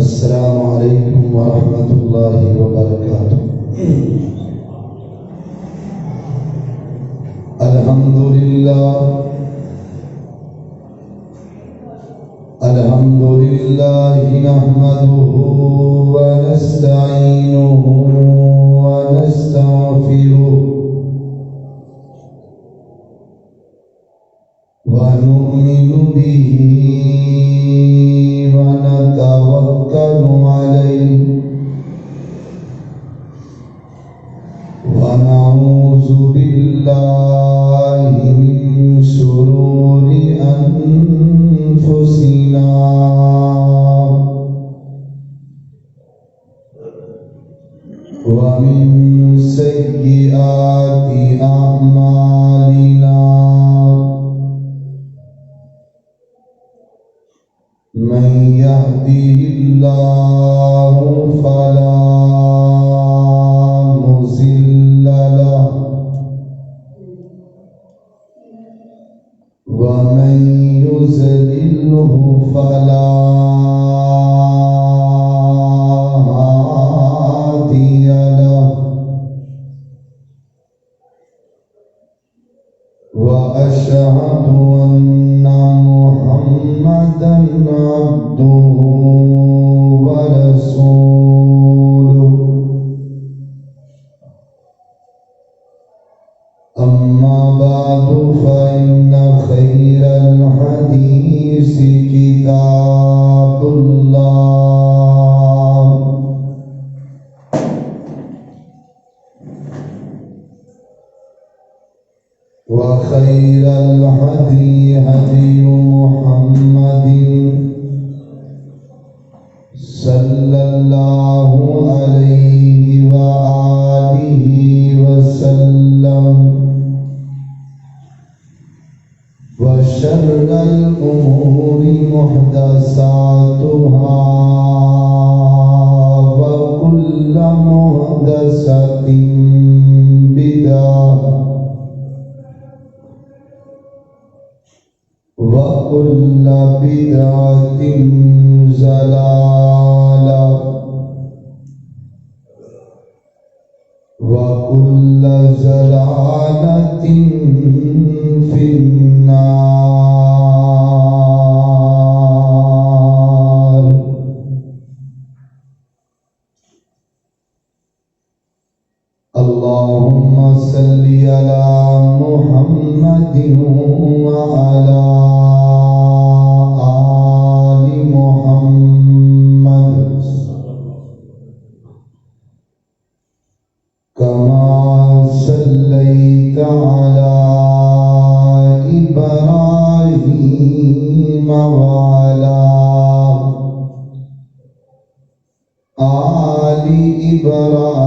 السلام علیکم ورحمۃ اللہ وبرکاتہ۔ الحمد للہ نحمدہ ونستعینہ ونستغفرہ ونؤمن به ونتوکل علیہ ونعوذ باللہ من شرور انفسنا ومن سیئات اعمالنا من يهده الله فلا مضل له ومن يضلله فلا هادي له وأشهد أن محمدا عبده ورسوله أما بعد فإن خير الحديث كتاب الله وخير الهدي هدي محمد صلى الله عليه وآله وسلم وشر الأمور محدثاتها وكل محدثة بدعة وكل بدعة ضلالة وكل ضلالة في النار۔ اللهم صل على محمد وعلى آل محمد كما صليت على إبراهيم وعلى آل إبراهيم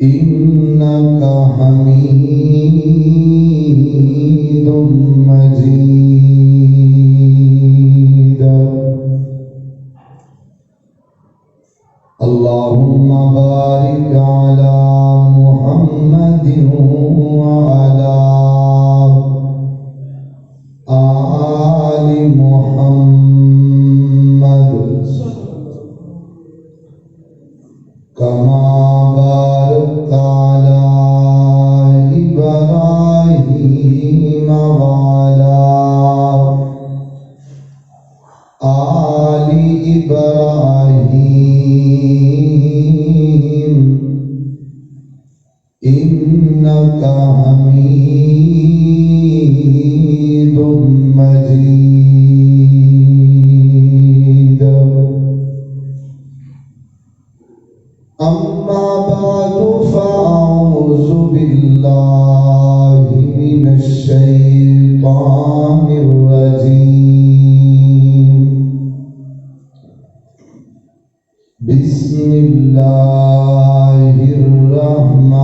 إنك حميد مجيد۔ اللهم بارك على محمد وعلى آل محمد كما باركت على إبراهيم وعلى آل إبراهيم إنك حميد مجيد۔ أما بعد فأعوذ بالله من الشيطان الرجيم۔ بسم الله الرحمن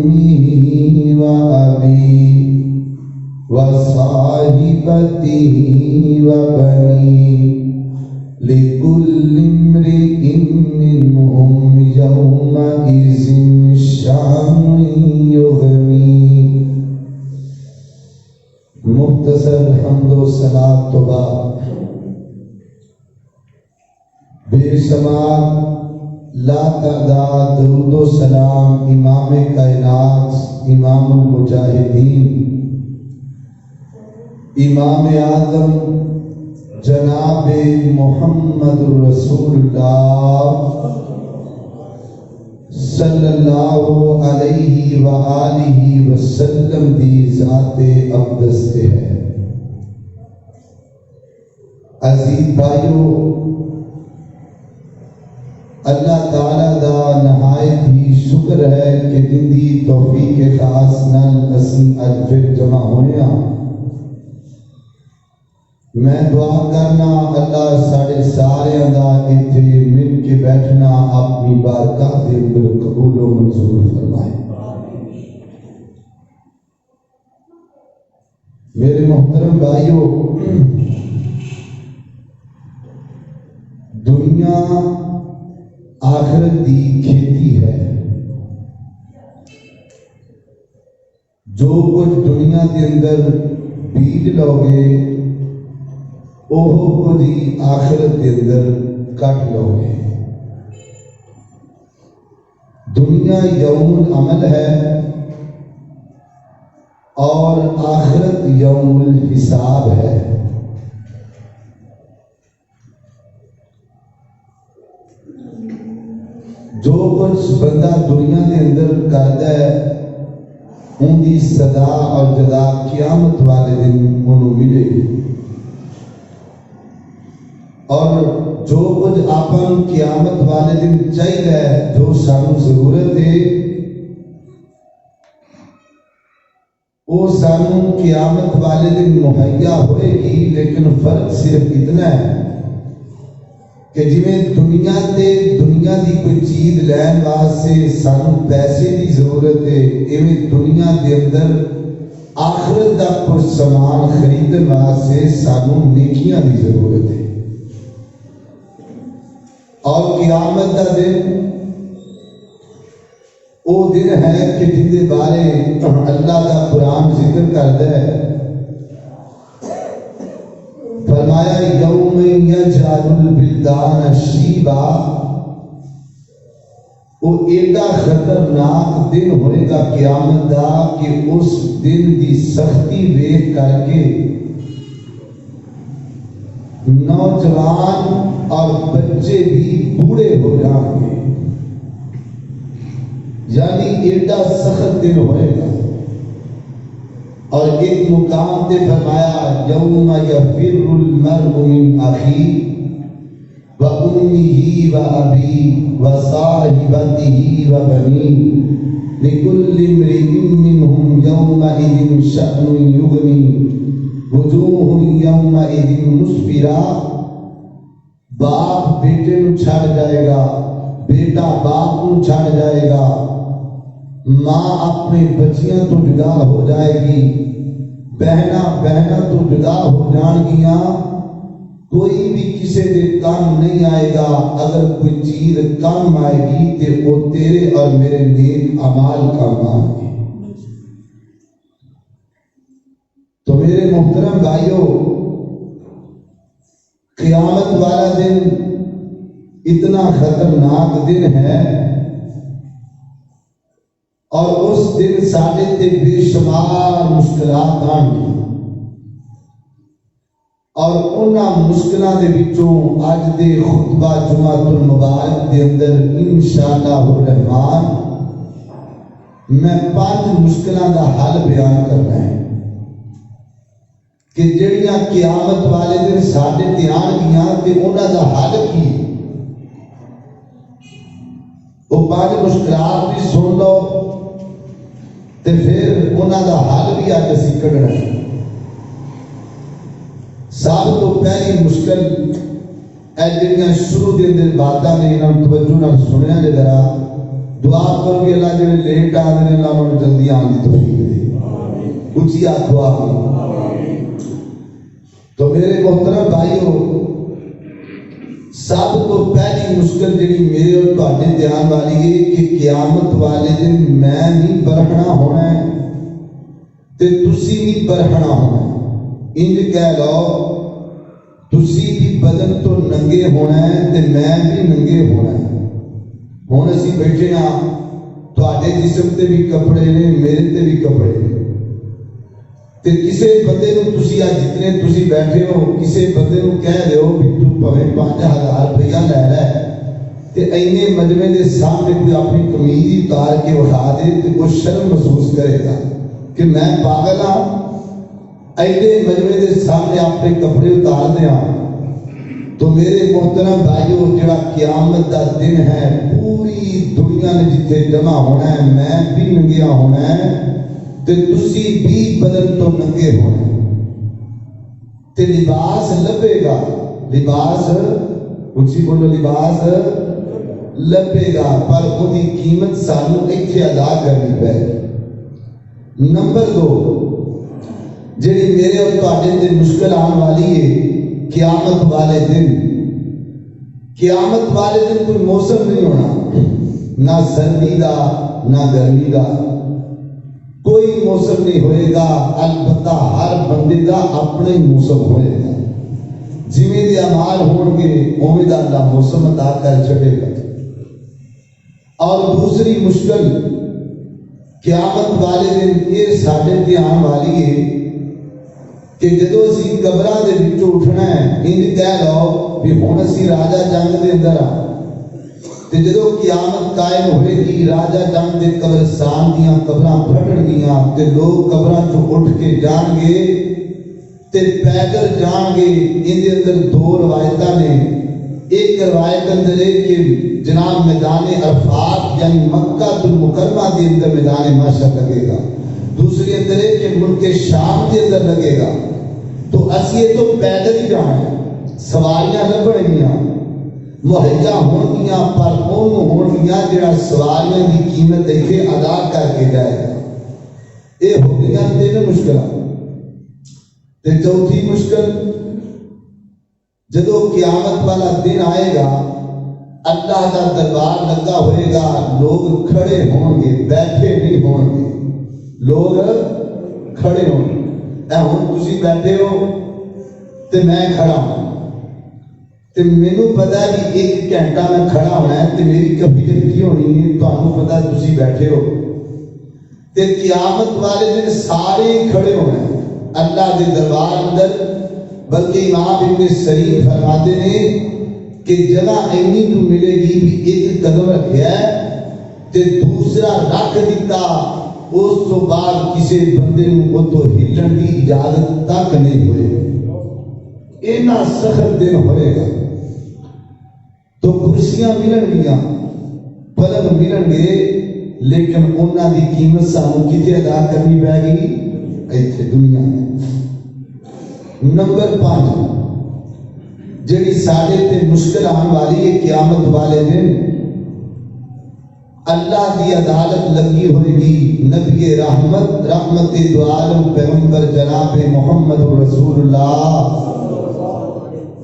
وأمه وأبيه وصاحبته وبنيه لكل امرئ منهم يومئذ شأن يغنيه۔ مختصر حمد و ثنا تو بعد بے شمار لا تعداد درود و سلام امام کائنات، امام المجاہدین، امام اعظم جناب محمد رسول اللہ صلی اللہ علیہ وآلہ وسلم دی ذات اقدس تے ہے۔ عزیز بھائیو، اللہ تعالیٰ دا نہایت ہی شکر ہے کہ جن دی توفیق خاص نال اسی اج پھر جمع ہونے ہاں۔ میں دعا کرنا اللہ ساڑے سارے دا اتھے مل کے بیٹھنا اپنی بارگاہ دے اندر قبول و منظور فرمائے۔ میرے محترم بھائیو، دنیا آخرت دی کھیتی ہے۔ جو کچھ دنیا کے اندر بیج لوگے اوہ کچھ ہی آخرت کے اندر کٹ لوگے۔ دنیا یوم العمل ہے اور آخرت یوم الحساب ہے۔ جو کچھ بندہ دنیا کے اندر کرتا ہے ان کی سزا اور جزا قیامت والے دن انہوں ملے گی، اور جو کچھ آپن قیامت والے دن چاہیے، جو سانو ضرورت ہے، وہ سانو قیامت والے دن مہیا ہوئے گی۔ لیکن فرق صرف اتنا ہے کہ جویں دنیا دی کوئی چیز لین واسطے سانو پیسے دی ضرورت ہے، ایویں دنیا دے اندر آخرت دا کوئی سامان خریدن واسطے سانو نیکیاں دی ضرورت ہے۔ اور قیامت دا دن وہ دن ہے کہ جن دے بارے اللہ دا قرآن ذکر کرتا ہے۔ فرمایا یوم یجعل البلدان شیبا، وہ ایڈا خطرناک دن ہوئے گا قیامت دا کہ اس دن دی سختی ویکھ کر کے نوجوان اور بچے بھی بوڑھے ہو جائیں گے۔ یعنی ایڈا سخت دن ہوئے گا۔ اور ایک مقام تے فرمایا یوم یفر المرء من اخیہ وامہ وابیہ وصاحبتہ وبنیہ لکل امرئ منہم یومئذ شأن یغنیہ وجوہ یومئذ مسفرہ۔ باپ بیٹے نو چھڑ جائے گا، بیٹا باپ نو چھڑ جائے گا، ماں اپنے بچیاں تو جدا ہو جائے گی، بہنا تو جدا ہو جان گیاں، کوئی بھی کسی دے کام نہیں آئے گا۔ اگر کوئی چیز کام آئے گی تو وہ تیرے اور میرے نیک اعمال کام آئے گی۔ تو میرے محترم بھائیو، قیامت والا دن اتنا خطرناک دن ہے، اور اس دن ساڈے تے بے شمار مشکلات آن گی، اور انہاں مشکلات دے وچوں اج دے خطبہ جمعۃ المبارک دے اندر انشاءاللہ الرحمن میں 5 مشکلات دا حل بیان کرنا ہے کہ جڑیاں قیامت والے دن ساڈے تے آن گیاں تے انہاں دا حل کی۔ وہ 5 مشکلات بھی سن لو تے پھر انہاں دا حل بھی اج اسی کڈنا ہے۔ سب تو پہلی مشکل اے جڑیاں شروع دے اندر باتاں نے انہاں توجہ نال سنیا جے ذرا دعا کرو کہ اللہ جڑے لیٹ آ رہے ہیں اللہ انہوں نے جلدی آنے کی توفیق دے، اچھی آنکھو آمین۔ تو میرے محترم بھائیو، سب تو پہلی مشکل جڑی میرے اور تہاڈے دھیان والی ہے کہ قیامت والے دن میں نہیں برہنا ہونا ہے تے تسی نہیں برہنا ہونا ہے۔ انج کہہ لو تسی بھی بدن تو ننگے ہونا ہے تے میں بھی ننگے ہونا ہے۔ ہن اسی بیٹھے ہاں، تہاڈے جسم تے بھی کپڑے نے، میرے تے بھی کپڑے نے، تے کسے بندے نو تسی آج جتنے تسی بیٹھے ہو کسے بندے نو کہہ دیو بھی تو پویں 5000 روپیہ لے رہا ہے تے اینے مجمع دے سامنے کوئی اپنی قمیض ہی اتار کے اٹھا دے تے وہ شرم محسوس کرے گا کہ میں پاگل ہاں، اینے مجمع دے سامنے اپنے کپڑے اتار دیا۔ تو میرے محترم بھائیو، جڑا قیامت دا دن ہے پوری دنیا نے جتنے جمع ہونا ہے، میں بھی ننگیا ہونا ہے تے تسی بھی بدن تو ننگے ہونا ہے تے لباس لبے گا، لباس اچھی بولو، لباس لبے گا، پر وہ دی قیمت سانو ایتھے ادا کرنی پے۔ نمبر 2 جڑی میرے اور تہاڈے تے مشکل آن والی ہے، قیامت والے دن۔ قیامت والے دن کوئی موسم نہیں ہونا، نہ سردی دا نہ گرمی دا، کوئی موسم نہیں ہوئے گا، البتہ ہر بندے دا اپنے موسم ہوئے گا، جویں دے اعمال ہون گے اوویں دا اللہ موسم عطا کر چھڑے گا۔ اور دوسری مشکل قیامت والے دن یہ ساڈے تے آن والی ہے کہ جدو اسی قبراں دے وچوں اٹھنا ہے، انج کہہ لو بھی ہن اسی راجہ جنگ دے اندر آ تے جدو قیامت قائم ہوئے گی، راجہ جنگ دے قبرستان دیاں قبراں پھٹن گیاں تے لوگ قبراں چوں اٹھ کے جان گے تے پیدل جان گے۔ ان دے اندر 2 روایتاں نے، ایک روایت اندر ہے کہ جناب میدان عرفات یعنی مکہ المکرمہ دے اندر میدان محشر لگے گا، دوسری اندر ہے کہ ملک شام دے اندر لگے گا۔ تو اسی تو پیدل ہی جانا، سواریاں لبن گیاں مہیا ہون گیاں، پر اونوں ہون گیاں جڑا سواریاں دی قیمت ایتھے ادا کر کے جائے گا۔ اے ہو گیاں 3 مشکلاں۔ تے چوتھی مشکل، جدو قیامت والا دن آئے گا، اللہ کا دربار لگا ہوئے گا، لوگ کھڑے ہوں گے، بیٹھے نہیں ہوں گے، لوگ کھڑے ہوں گے۔ اے ہن تسی بیٹھے ہو تے میں کھڑا ہوں تے مینوں پتہ ہے کہ 1 گھنٹہ میں کھڑا ہونا ہے تے میری کیفیت کی ہونی ہے، تانوں پتہ ہے تسی بیٹھے ہو تے قیامت والے دن سارے کھڑے ہونا ہے اللہ دے دربار اندر۔ بلکہ امام ابن سرین فرماتے ہیں کہ جگہ اینی تو ملے گی بھی 1 قدم رکھیا ہے تے دوسرا رکھ دیتا، اس تو بعد کسی بندے نو او تو ہلن دی اجازت تک نہیں ہوئے۔ اینا سخت دن ہوئے گا تو کرسیاں ملن گیاں، پلنگ ملن گے، لیکن انہاں دی قیمت سانو کتے ادا کرنی پے گی؟ ایتھے دنیا میں۔ نمبر 5 جڑی ساڈے تے مشکل آن والی ہے قیامت والے دن، اللہ کی عدالت لگی ہوئے گی۔ نبی رحمت دو عالم پیغمبر جناب محمد رسول اللہ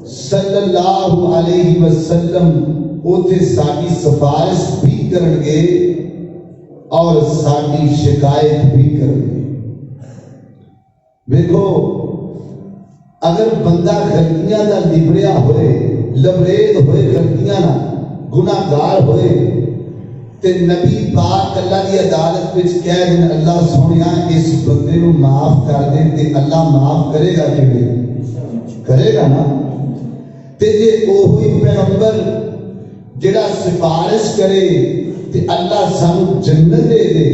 صلی اللہ علیہ وسلم اوتھے ساڈی سفارش بھی کرن گے اور ساڈی شکایت بھی کرن گے۔ دیکھو اگر بندہ غلطیاں دا لبڑیا ہوئے، لبریز ہوئے غلطیاں نہ، گناہ گار ہوئے تے نبی پاک اللہ دی عدالت وچ کہہ دین اللہ سونیا اس بندے نو معاف کر دے تے اللہ معاف کرے گا کہ نہیں؟ کرے گا نا۔ تے جے اوہی پیغمبر جڑا سفارش کرے تے اللہ سانو جنت دے دے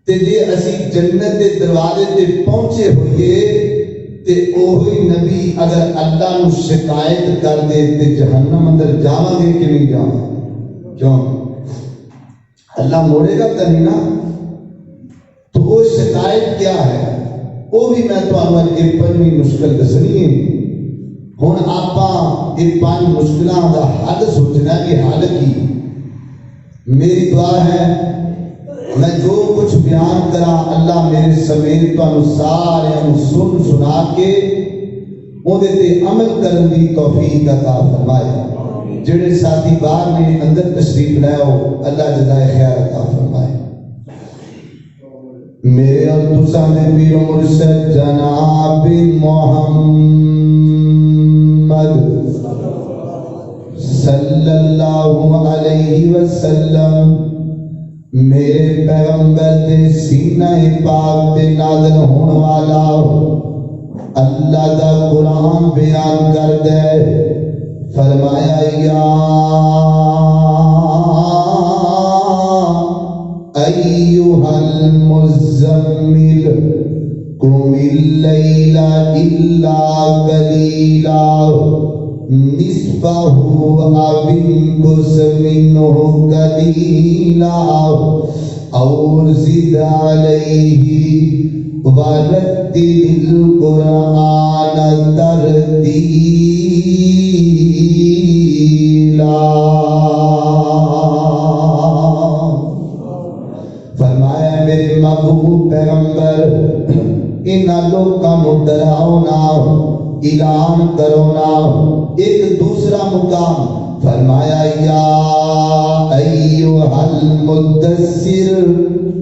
تے جے اسی جنت دے دروازے تے پہنچے ہوئے تے اوہی نبی اگر اللہ نو شکایت کر دے تے جہنم اندر جاواں گے کہ نہیں جاواں؟ کیوں؟ اللہ موڑے گا تو نہیں نا۔ تو وہ شکایت کیا ہے وہ بھی میں تو یہ 5ویں مشکل دسنی ہے۔ ہن آپاں یہ 5 مشکلاں دا حل سوچنا کہ حل کی میری دعا ہے میں جو کچھ بیان کرا اللہ میرے سمیت تانوں سارے سن سنا کے اودے تے عمل کرن دی توفیق عطا فرمائے. جڑے ساتھی باہر نے اندر تشریف لائے ہو اللہ جزائے خیر عطا فرمائے. میرے اور تساں دے پیر مرشد جناب محمد صلی اللہ علیہ وسلم میرے پیغمبر دے سینہ پاک تے نازل ہونے والا اللہ دا قرآن بیان کر دے. فرمایا یا ایھا المزمل قم اللیل الا قلیلا نصفہ او انقص منہ قلیلا اور زد علیہ ورتل القرآن ترتیلا. فرمایا میرے محبوب پیغمبر ان لوگوں کو ڈراؤ نہ اعلان کرو نہ. ایک دوسرا مقام فرمایا یا ایھا المدثر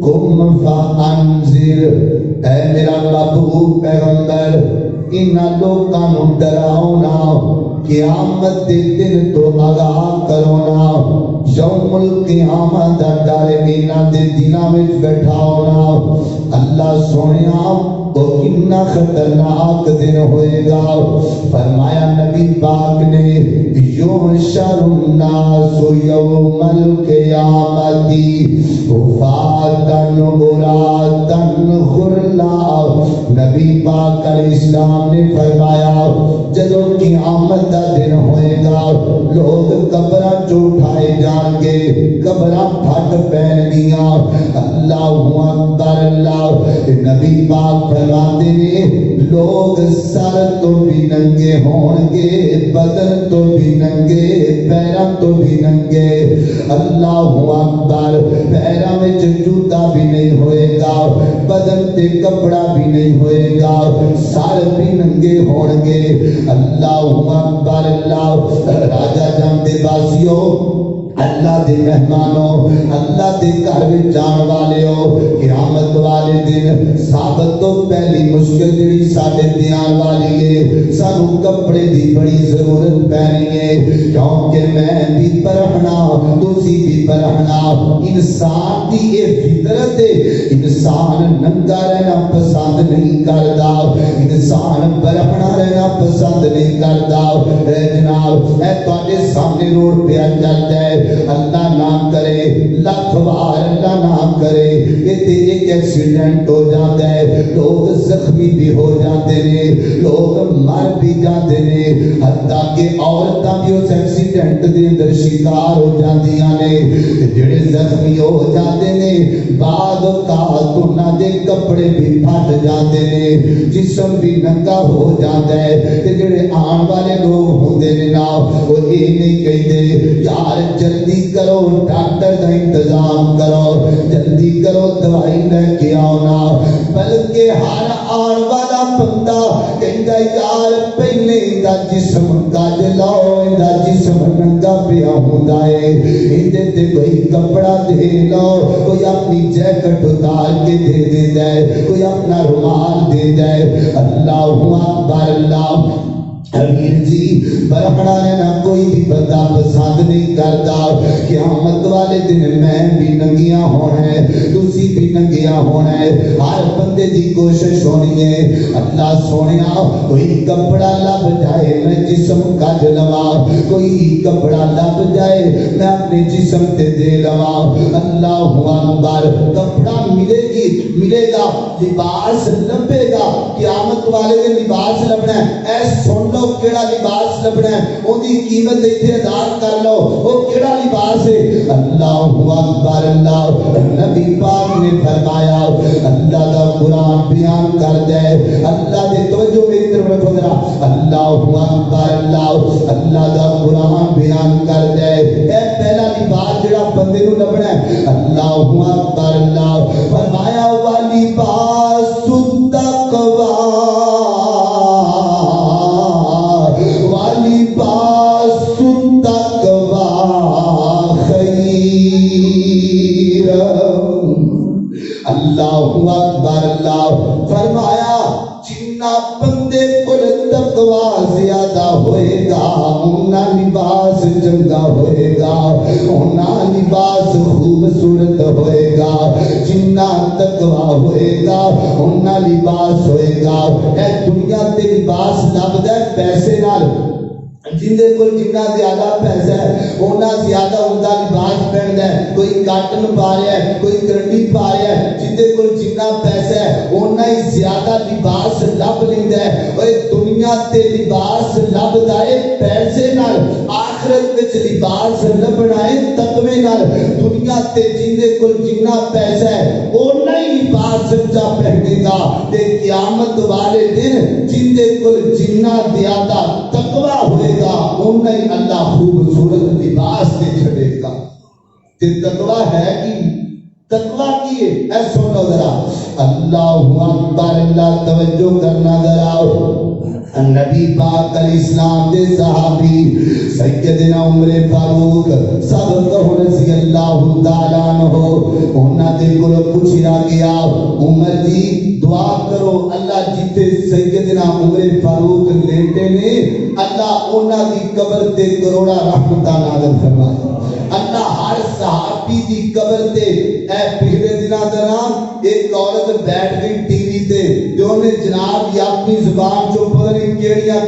قم فانذر. اے میرا محبوب پیغمبر ان لوگوں کو ڈراؤ نہ قیامت کے دن تو آگاہ کرو نہ. یوم القیامت دا ڈر انہاں دے دلاں وچ بٹھاؤ نہ. اللہ سونیا وہ کتنا خطرناک دن ہوئے گا. فرمایا نبی پاک نے یحشر الناس یوم القیامت حفاۃ عراۃ غرلا. نبی پاک علیہ السلام نے فرمایا جدو قیامت کا دن ہوئے گا لوگ قبراں چوں اٹھائے جان گے, قبراں پھٹ پین گیاں. اللہ اکبر اللہ. نبی پاک فرماتے ہیں لوگ سر تو بھی ننگے ہون گے, بدن تو بھی ننگے, پیراں تو بھی ننگے. اللہ اکبر. پیراں وچ جوتا بھی نہیں ہوئے گا, بدن تے کپڑا بھی نہیں ہوئے گا, سر بھی ننگے ہون گے. اللہ اکبر اللہ. راجا جان دے باسیو اللہ دے مہمانوں اللہ دے گھر وچ جان والے ہو قیامت والے دن ثابت تو پہلی مشکل جڑی ساڈے دیان والی ہے سانو کپڑے دی بڑی ضرورت پینی ہے کیونکہ میں بھی پرہنا تسی بھی پرہنا. انسان دی اے فطرت ہے انسان ننگا رہنا پسند نہیں کردا, انسان پرہنا رہنا پسند نہیں کردا. اے جناب اے تواڈے سامنے روڈ پہ چلدا ہے اللہ نہ کرے لاکھ بار اللہ نہ کرے ایتھے ایک ایکسیڈنٹ ہو جاتا ہے لوگ زخمی بھی ہو جاتے ہیں لوگ مر بھی جاتے ہیں حتیٰ کہ عورتاں بھی اس ایکسیڈنٹ دے اندر شکار ہو جاندیاں نے. جڑے زخمی ہو جاتے ہیں بعد اوقات انہاں دے کپڑے بھی پھٹ جاتے ہیں جسم بھی ننگا ہو جاتا ہے. تے جڑے آن والے لوگ ہوندے نے نا وہ یہ نہیں کہتے یار جلدی کرو ڈاکٹر کا انتظام کرو جلدی کرو دوائی لے کے آؤ نا, بلکہ ہر آن والا بندہ کہندا یار پہلے دا جسم کج لاؤ دا جسم ننگا پیا ہوندا ہے ایندے تے کوئی کپڑا دے لو, کوئی اپنی جیکٹ اتار کے دے دیندا ہے, کوئی اپنا رومال دے دے. اللہ اکبر اللہ. امیر جی برہنا رہنا کوئی بھی بندہ پسند نہیں کرتا. قیامت والے دن میں بھی ننگیاں ہونا ہے تسی بھی ننگیاں ہونا ہے. ہر بندے دی کوشش ہونی ہے اللہ سونیا کوئی کپڑا لب جائے میں جسم کج لواں, کوئی کپڑا لب جائے میں اپنے جسم تے دے لواں. اللہ اکبر. کپڑا ملے گا لباس لبے گا قیامت والے دن لباس لبنا ہے. اے سن لو کیڑا لباس لبنا ہے اون دی قیمت ایتھے ادا کر لو او کیڑا لباس ہے. اللہ اکبر اللہ. نبی پاک نے فرمایا اللہ دا قرآن بیان کر دے اللہ دے توجہ میری طرف رکھو ذرا. اللہ اکبر اللہ. اللہ دا قرآن بیان کر دے. اے پہلا لباس جڑا بندے نو لبنا ہے. اللہ اکبر. اللہ فرمایا وَلِبَاسُ التَّقْوَىٰ وَلِبَاسُ التَّقْوَىٰ خَيْرٌ. اللہ اکبر. اللہ فرمایا جنہ بندے کو تقویٰ زیادہ ہوئے گا انہا لباس چنگا ہوئے گا, انہا لباس خوبصورت ہوئے گا. جنہ تقویٰ ہوئے گا انہا لباس ہوئے گا. اے دنیا تے لباس لبدا ہے پیسے نال. جندے کول جنہ زیادہ پیسہ ہے اونا زیادہ اوندا لباس پہندا ہے. کوئی کاٹن پا رہا ہے, کوئی کرنڈی پا رہا ہے. جندے کول جنہ پیسہ ہے اونا ہی زیادہ لباس لب لیندا ہے. اوے دنیا تے لباس لبدا ہے پیسے نال, آخرت وچ لباس لبنا ہے تقوی نال. دنیا تے جندے کول جنہ پیسہ ہے اونا ہی لباس سچا پہنے گا تے قیامت والے دن جندے کول جنہ زیادہ تقوی ہوئے گا انہیں ہی اللہ خوبصورت لباس دے چھڑے گا. تے تقوی ہے کی تقوی کی ہے اے سنو ذرا. اللہ اکبر. اللہ توجہ کرنا ذرا. نبی پاک علیہ السلام دے صحابی سیدنا عمر فاروق صدق رضی اللہ تعالیٰ عنہ انہاں دے کول پوچھیا گیا عمر جی دعا کرو اللہ جتے سیدنا عمر فاروق لیٹے نے اللہ انہاں دی قبر تے کروڑا رحمتاں نازل فرمائے. اللہ ہر صحابی دی قبر تے اے پچھلے دناں دوران ایک عورت بیٹھ گئی ٹی وی تے جو نے جناب یہ اپنی زبان چوں پتہ نہیں کیڑیاں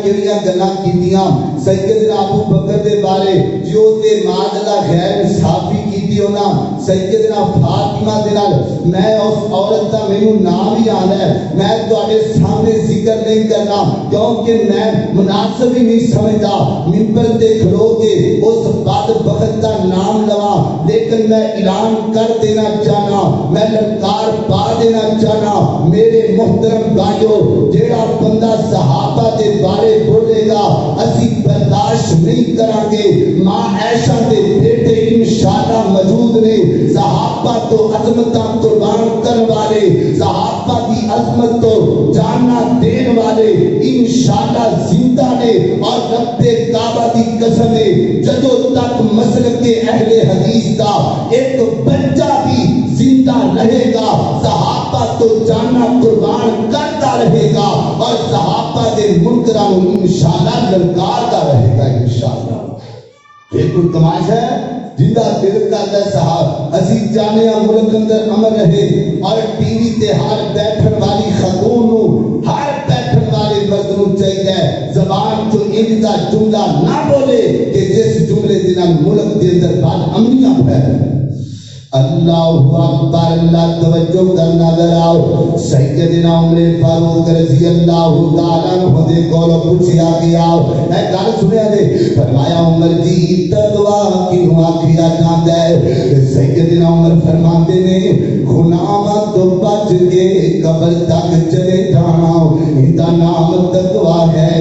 گلاں کیتیاں سیدنا ابو بکر دے بارے جو تے معاذ غیر انصافی کیتی انہاں سیدنا فاطمہ دے نال. میں اس عورت دا مینوں نام ہی یاد ہے, میں تواڈے سامنے ذکر نہیں کرنا کیونکہ میں مناسب ہی نہیں سمجھدا منبر تے کھلو کے اس بدبخت دا نام لواں. لیکن میں اعلان کر دینا چاہنا, میں للکار پا دینا چاہنا میرے محترم بھائیو جیڑا بندہ صحابہ دے بارے بولے گا اسی برداشت نہیں کریں گے. ماں عائشہ دے بیٹے انشاءاللہ موجود نے, صحابہ تو عظمتاں قربان کرنے والے, صحابہ کی عظمت تو جاننا دین والے انشاءاللہ زندہ نے. اور رب کعبہ کی قسم ہے جدوں تک مسلک کے اہل حدیث کا ایک بچہ بھی زندہ رہے گا صحابہ تو جانا قربان کرتا رہے گا اور صحابہ دے منکراں انشاءاللہ للکارتا رہے گا انشاءاللہ. یہ کوئی تماشا ہے جندا دل کرتا ہے صاحب اسی چاہنے ملک اندر امن رہے اور ٹی وی تے ہر بیٹھن والی خاتون نو ہر بیٹھن والے مرد نو چاہیے زبان تو ان کا جملہ نہ بولے کہ جس جملے دے نال ملک دے اندر بد امنیاں پھیلے. اللہ اکبر. اللہ توجہ کرنا ذرا. سیدنا عمر فاروق رضی اللہ تعالیٰ عنہ دے کول پوچھیا گیا اے گل سنیا دے فرمایا عمر جی تقویٰ کینوں آکھیا جاندا ہے. سیدنا عمر فرماندے نے گناہاں تو بچ کے قبر تک چلے جانا ایندا نام تقویٰ ہے.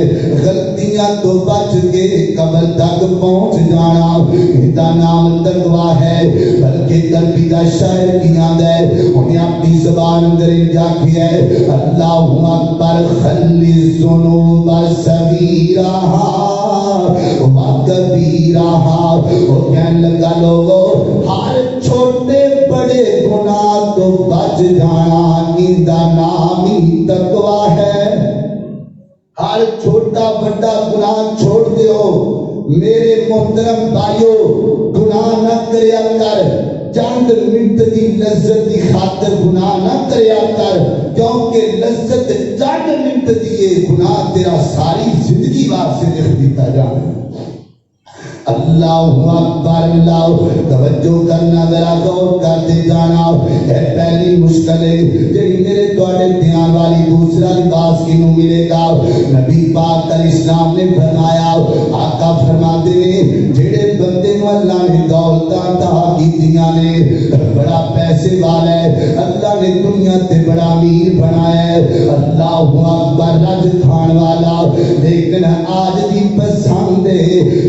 غلطیاں تو بچ کے قبر تک پہنچ جانا ایندا نام تقویٰ ہے. بلکہ قلبی دا شاعر کی یاد ہے انہیں اپنی زبان اندر جا کیا ہے اللہ اکبر خلی الذنوب صغیرہا و کبیرہا. وہ کہنے لگا لوگو ہر چھوٹے بڑے گناہ تو بچ جانا ایندا نام ہی تقویٰ ہے. ہر چھوٹا بڑا گناہ چھوڑ دیو میرے محترم بھائیو. گناہ نہ کریا کر چند منٹ دی لذت دی خاطر گناہ نہ کریا کر کیونکہ لذت چند منٹ دی گناہ تیرا ساری زندگی واسطے لکھ دیتا جانا. اللہ اکبر. اللہ توجہ کرنا ذرا غور کرتے جانا. اے پہلی مشکل ہے جڑی میرے تواڈے دھیان والی دوسرا لباس کینوں ملے گا. نبی پاک علیہ السلام نے فرمایا آقا فرماتے ہیں جڑے بندے نوں اللہ نے دولت عطا کی کیتیاں نے، بڑا پیسے والا ہے، اللہ نے دنیا تے بڑا امیر بنایا ہے، اللہ اکبر، رج کھان والا، لیکن آج دی پسند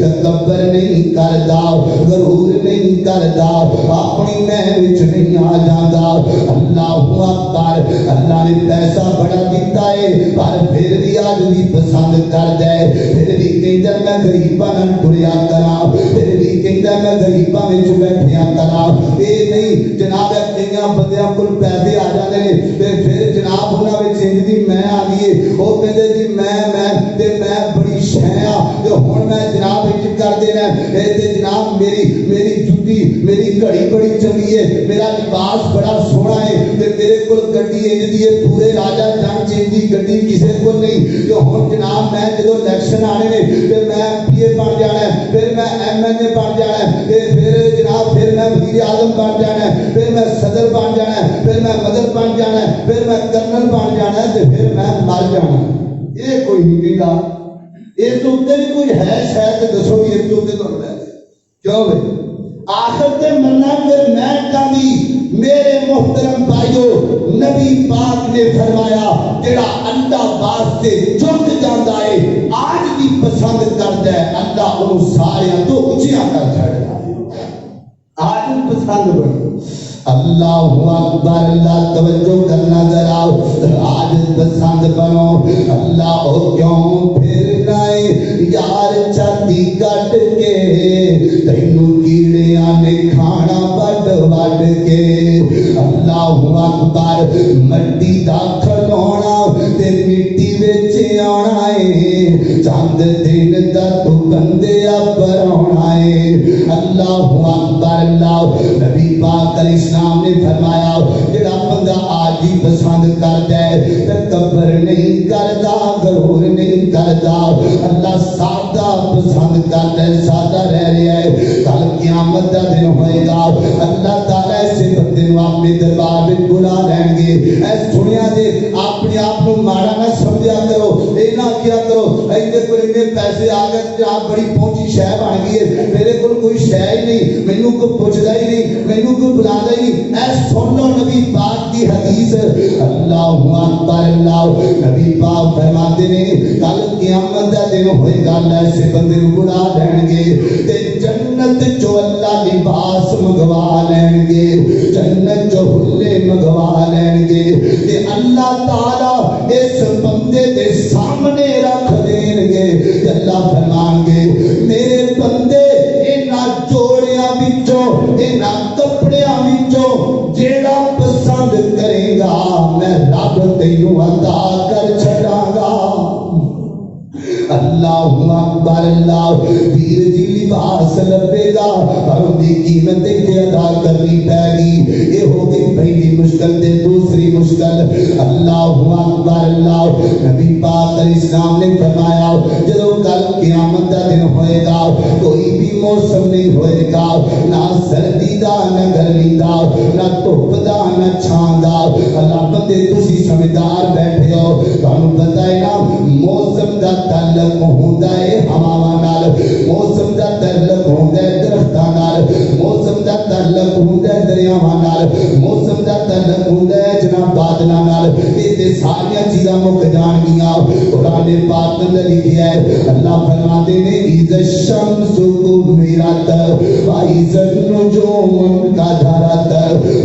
تکبر نہیں کردا، غرور نہیں کردا، اپنی میں وچ نہیں آ جاندا۔ اللہ اکبر، اللہ نے پیسہ بڑا دیتا ہے پر پھر بھی آج بھی پسند کردا ہے، پھر بھی کہندا میں غریباں نال ٹریا کراں، پھر بھی کہندا میں غریباں وچ بیٹھیا کراں۔ اے نہیں جناب، کئیاں بندیاں کول پیسے آ جاندے نے تے پھر جناب انہاں وچ انج دی میں آ گئی ہے، او کہندے جی میں بڑی شے آ تے ہن میں جناب انج کر دینا اے تے جناب میری جُتی میری گھڑی بڑی چنگی ہے، میرا لباس بڑا سوہنا ہے تے میرے کول گڈی انج دی ہے، پورے راجا جنگ چین دی گڈی کسے کول نہیں، تے ہن جناب میں جدوں الیکشن آنے نے تے میں پی اے بن جانا ہے، پھر میں ایم این اے بن جانا ہے، تے پھر جناب پھر میں وزیر اعظم بن جانا ہے، پھر میں صدر بن جانا ہے، پھر میں مدر بن جانا ہے، پھر میں کرنل بن جانا ہے تے پھر میں مر جانا ہے۔ یہ کوئی نہیں کہتا، اس تو اتنے بھی کوئی ہے شاید دسو بھی اس تو اتنے تو ہے کیوں بھائی؟ آخر تے مرنا پھر میں کہندی میرے محترم بھائیو، نبی پاک نے فرمایا جڑا اللہ واسطے جھک جاندا ہے آج بھی پسند کردا ہے، اللہ انہوں سارے تو اچھیاں کر چھڑدا ہے، آج بھی پسند بڑی۔ اللہ اکبر، اللہ توجہ کرنا ذرا، آج پسند بنو۔ اللہ ہو کیوں پھرنا ہے یار چھاتی کٹ کے، تینوں کیڑیاں نے کھانا وڈ وڈ کے۔ اللہ اکبر، مٹی دا کھلونا تے مٹی وچ آنا ہے، چند دن دا تو بندے پرونا ہے۔ اللہ اکبر، اللہ نبی پاک علیہ السلام نے فرمایا جڑا بندہ آج ہی پسند کرتا ہے تکبر نہیں کرتا، غرور نہیں کرتا، اللہ سادہ پسند کرتا ہے، سادہ رہ رہا ہے۔ کل قیامت دا دن ہوئے گا، اللہ تعالیٰ ایسے بندے نو اپنے دربار میں بلا لیں گے۔ اے سنیا جے اپنے آپ کو ماڑا نہ سمجھا کرو، اے نہ کیا کرو اینے کو اتنے پیسے آ گئے آپ بڑی پہنچی شے بن گئی ہے، میرے کو کوئی شے ہی نہیں، مینوں کو پوچھدا ہی نہیں، مینوں کو بلادا ہی نہیں۔ اے سن لو نبی پاک کی حدیث، اللہ اکبر، اللہ نبی پاک فرماتے نے کل قیامت دا دن ہوئے گا، اللہ ایسے بندے نو بلا لیں گے تے جنت جو اللہ لباس منگوا لیں گے، جنت جو حلے منگوا لیں گے تے اللہ تعالی اس بندے دے سامنے رکھ دیں گے تے اللہ فرمان گے میرے بندے انہاں جوڑیاں وچوں انہاں کپڑیاں وچوں جیڑا پسند کرے گا میں رب تینوں عطا کر چھڈاں گا۔ اللہ اکبر، اللہ ویر جی لباس لبے گا پر ان کی قیمت کے ادا کرنی پائے گی، یہ ہوگی پہلی مشکل تے دوسری مشکل۔ اللہ اکبر، اللہ نبی پاک علیہ السلام نے فرمایا جدو کل قیامت دا دن ہوئے گا کوئی بھی موسم نہیں ہوئے گا، نہ سردی دا نہ گرمی دا نہ دھوپ دا نہ چھاں دا۔ اللہ بندے تسی سمجھدار بیٹھے ہو، تانوں پتہ ہے نا موسم دا تعلق ہوندا ہے ہواواں نال، موسم دا تعلق ہوندا ہے درختاں نال، موسم دا تعلق ہوندا ہے دریاواں نال، موسم دا تعلق ہوندا ہے جناب بادلاں نال۔ یہ تے ساری چیزاں مک جان گیاں۔ قرآن پاک میں لکھیا ہے اللہ فرماتے نے اذا الشمس کورت واذا النجوم انکدرت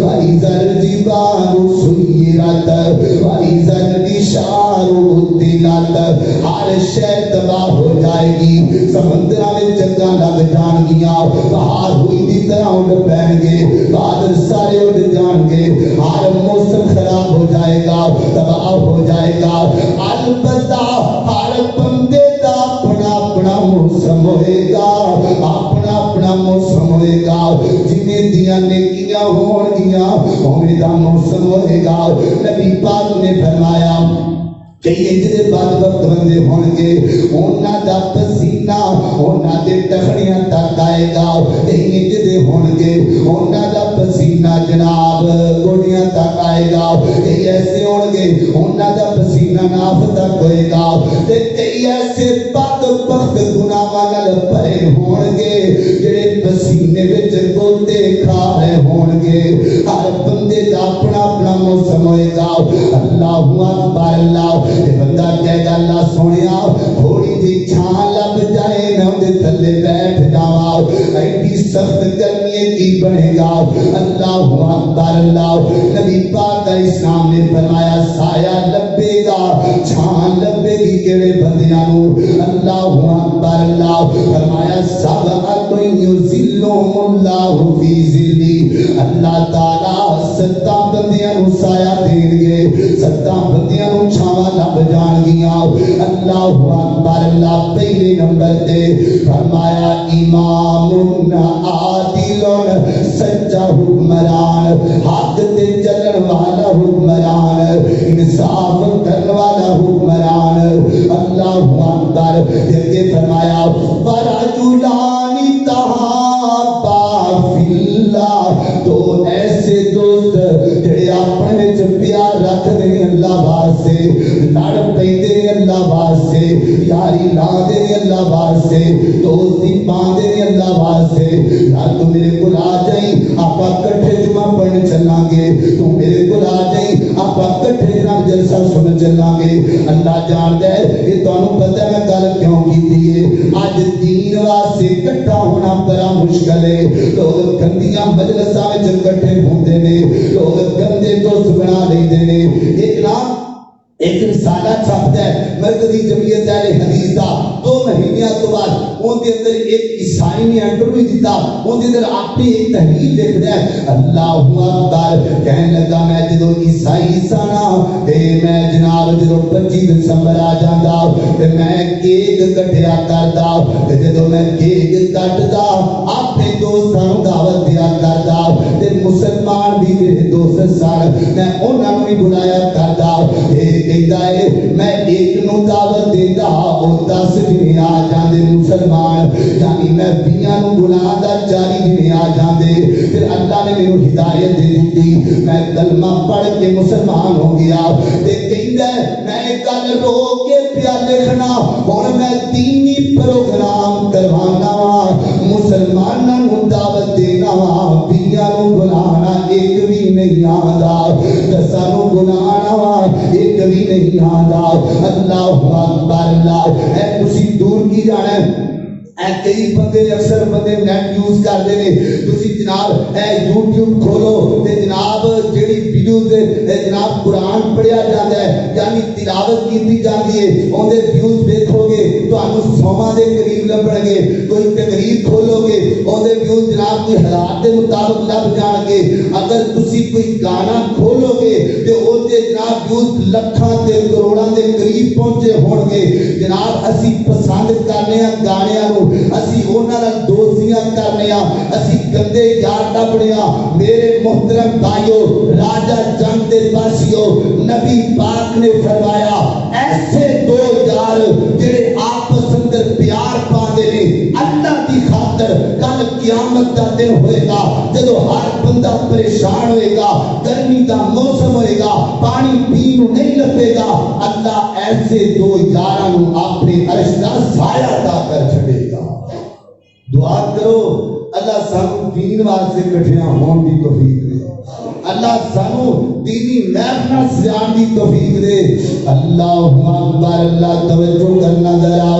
واذا الجبال سیرت واذا العشار عطلت۔ ہر شے تباہ ہو جائے گی، سمندراں میں جنگاں لگ جان گیاں، باہر ہوئی دی طرح اڑ پین گے، بادل سارے اڑ جان گے، ہر موسم خراب ہو جائے گا، تباہ ہو جائے گا۔ البتہ ہر بندے دا اپنا اپنا موسم ہوئے گا، اپنا اپنا موسم ہوئے گا، جنہیں دیاں نیکیاں ہون گیاں اوویں دا موسم ہوئے گا۔ نبی پاک نے فرمایا کئی انجدے بعد وقت بندے ہونگے انہاں دا پسینہ انہاں دے ٹخڑیاں تک آئے گا، کئی انجدے ہونگے انہاں دا پسینہ جناب گوڑیاں تک آئے گا، کئی ایسے ہونگے انہاں دا پسینہ ناف تک ہوئے گا، کئی ایسے بدبخت گناہاں نال بھرے ہونگے جڑے پسینے وچ گوتے کھا ہون گے، ہر بندے دا اپنا اپنا موسم ہوئے گا۔ اللہ اکبر اللہ، یہ بندہ کہے گا اللہ سونیا تھوڑی جی چھان لب جائے میں اندے تھلے بیٹھ جاواں، ایڈی سخت گرمی کی بنے گا۔ اللہ اکبر اللہ، نبی پاک علیہ السلام نے فرمایا سایہ لبے گا، چھان لبے گی کیڑے بندیاں نو؟ اللہ اکبر اللہ، فرمایا سبعۃ یظلھم اللہ فی ظلہ، اللہ تعالی 7 بندیاں نو سایہ دین گے، 7 بندیاں نو چھاواں لب جان گیاں۔ اللہ اکبر اللہ، پہلے نمبر تے فرمایا امام عادل، سچا حکمران، حق تے چلن والا حکمران، انصاف کرنے والا حکمران۔ اللہ اکبر، یہ فرمایا ورجلان تحابا فی اللہ، تو ایسے دوست جڑے اپنے وچ پیار رکھدے اللہ واسطے، لڑ پیندے اللہ واسطے، یاری لاندے اللہ واسطے، دوستی پاندے اللہ واسطے۔ یار تو میرے کول آ جائیں آپا کٹھے جمعہ پڑھن چلاں گے، تو میرے کول آ جائیں آپا کٹھے جناب جلسہ سن چلاں گے۔ اللہ جاندا ہے یہ تانوں پتہ ہے میں گل کیوں کیتی ہے۔ اج دین واسطے اکٹھا ہونا بڑا مشکل ہے، لوگ گندیاں مجلساں وچ اکٹھے ہوندے نے، لوگ گندے دوست بنا لیندے نے۔ ایک رسالہ چھپتا ہے مرکزی جمعیت اہل حدیث دا، 2 مہینیاں تو بعد ان کے اندر ایک عیسائی نے انٹرویو دیتا، ان کے اندر اپنی ایک تحریر لکھتا ہے۔ اللہ اکبر، کہنے لگا میں جدو عیسائی سانا تے میں جناب جدو 25 دسمبر آ جاتا تے میں کیک کٹیا کردا، تے جدو میں کیک کٹدا اپنے دوستاں نوں دعوت دیا کردا، تے مسلمان بھی میرے دوست سن میں انہاں نوں بھی بلایا کردا۔ کہتا ہے میں ایک نو دعوت دیتا او 10 جنے آ جاندے مسلمان، یعنی میں 20 نو بلانا 40 جنے آ جاندے۔ پھر اللہ نے میرے ہدایت دے دی، میں کلمہ پڑھ کے مسلمان ہو گیا۔ تے کہتا ہے میں گل رو کے پیا لکھنا، ہن میں دینی پروگرام کروانا وا، مسلماناں نو دعوت دینا وا، 20 نو بلانا ایک بھی نہیں آندا، 10 نو بلانا وا ایک بھی نہیں آندا۔ اللہ اکبر اللہ، اے تسی دور کی جانا ہے، اے کئی بندے اکثر بندے نیٹ یوز کرتے ہیں، تسی جناب اے یوٹیوب کھولو تے جناب جڑی ویڈیوز جناب قرآن پڑھیا جاتا ہے یعنی تلاوت کیتی جاتی ہے، اون دے ویوز دیکھو گے تانوں 100 دے قریب لبن گے۔ کوئی تقریر کھولو گے اون دے ویوز جناب کوئی حالات دے مطابق لب جان گے۔ اگر تسی کوئی گانا کھولو گے تے اون دے جناب ویوز لکھاں تے کروڑاں دے قریب پہنچے ہون گے۔ جناب اسی پسند کرنے ہیں گانیاں نوں، اسی انہاں نال دوستیاں کرنے ہاں، اسی گندے یار ٹپنے ہاں۔ میرے محترم بھائیو، راجہ جنگ دے پاسیو، نبی پاک نے فرمایا ایسے 2 یار جڑے آپس اندر پیار پاندے نے اللہ دی خاطر، کل قیامت دا دن ہوئے گا جدو ہر بندہ پریشان ہوئے گا، گرمی دا موسم ہوئے گا، پانی پینوں نہیں لبے گا، اللہ ایسے 2 یاراں نوں اپنے عرش دا سایہ عطا کر چھڑے گا۔ دعا کرو اللہ سانو دین واسطے کٹھیاں ہون دی توفیق دے، اللہ سانو دینی محفل سجان دی توفیق دے۔ اللہ اکبر اللہ، توجہ کرنا ذرا،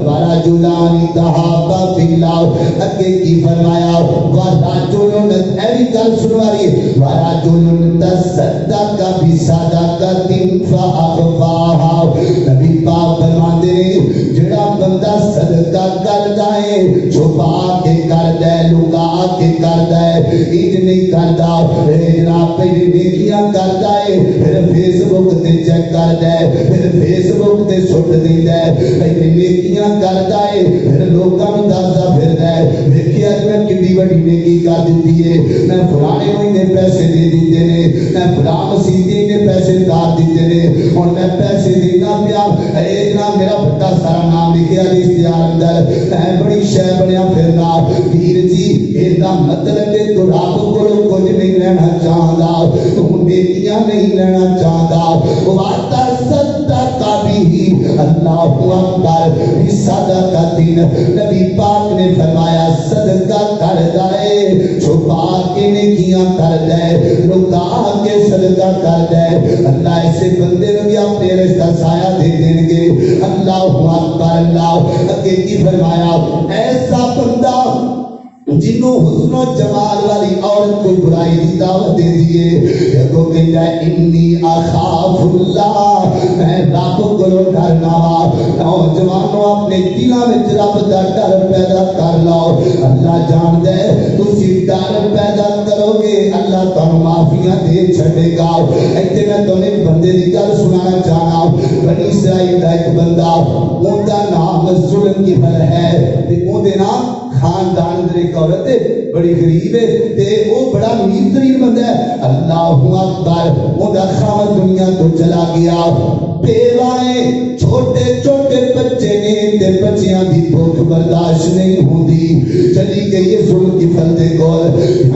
ورجلان تحابا فی اللہ، اگے کی فرمایا ورجلن، ایوی گل سنوا رہی ہے، ورجلن تصدق بصدقۃ فاخفاھا، نبی پاک فرماتے ہیں جڑا بندہ صدقہ کردا ہے چھپا کے کردا ہے، لکا کے کردا ہے، انج نہیں کردا جناب پہلے نیکیاں کردا ہے پھر فیس بک تے چیک کردا ہے، پھر فیس بک تے سٹ دیندا ہے، پہلے نیکیاں کردا ہے پھر لوکاں نوں دسدا پھردا ہے ویکھیا میں کڈی وڈی نیکی کر دتی ہے، میں فلانے مہینے پیسے دے دیتے نے، میں فلاں مسیح نے پیسے دار دیتے نے، ہن میں پیسے دینا پیا، اے جناب میرا بڑا سارا نام لکھیا جی اشتہار اندر، میں بڑی شے بنیا پھرنا ویر جی ایدا مطلب ہے تو رب کولوں کچھ نہیں لینا چاہندا، تو نیکیاں نہیں لینا چاہندا، وعدہ صدق بھی اللہ اکبر صدقہ دین نبی پاک نے فرمایا صدقہ کر دے، چھپا کے نیکیاں کر دے، لکا کے صدقہ کر دے، اللہ ایسے بندے نے بھی اپنے رشتہ سایہ دے دیں گے۔ اللہ اکبر اللہ اگے کی فرمایا ایسا بندہ جنہوں حسن و جمال والی عورت کو برائی کی دعوت دے دیے، دیکھو کہتا ہے انی اخاف اللہ، میں رب کو ڈرنا وا۔ نوجوانوں اپنے دلوں میں رب دا ڈر پیدا کر لو، اللہ جان دے تسی ڈر پیدا کرو گے اللہ تمہیں معافیاں دے چھڑے گا۔ ایتھے میں تمہیں بندے دی گل سنانا چاہنا، بنی اسرائیل دا ایک بندہ، ان دا نام ذوالکفل ہے، تے اون دے نام خاندان دے ایک عورت بڑی غریب ہے تے وہ بڑا امیر ترین بندہ ہے۔ اللہ اکبر وہ دا خاوند دنیا تو چلا گیا، بیوائیں چھوٹے چھوٹے بچے نے تے بچیاں دی بھوک برداشت نہیں ہوندی، چلی گئی ہے ذوالکفل دے کول،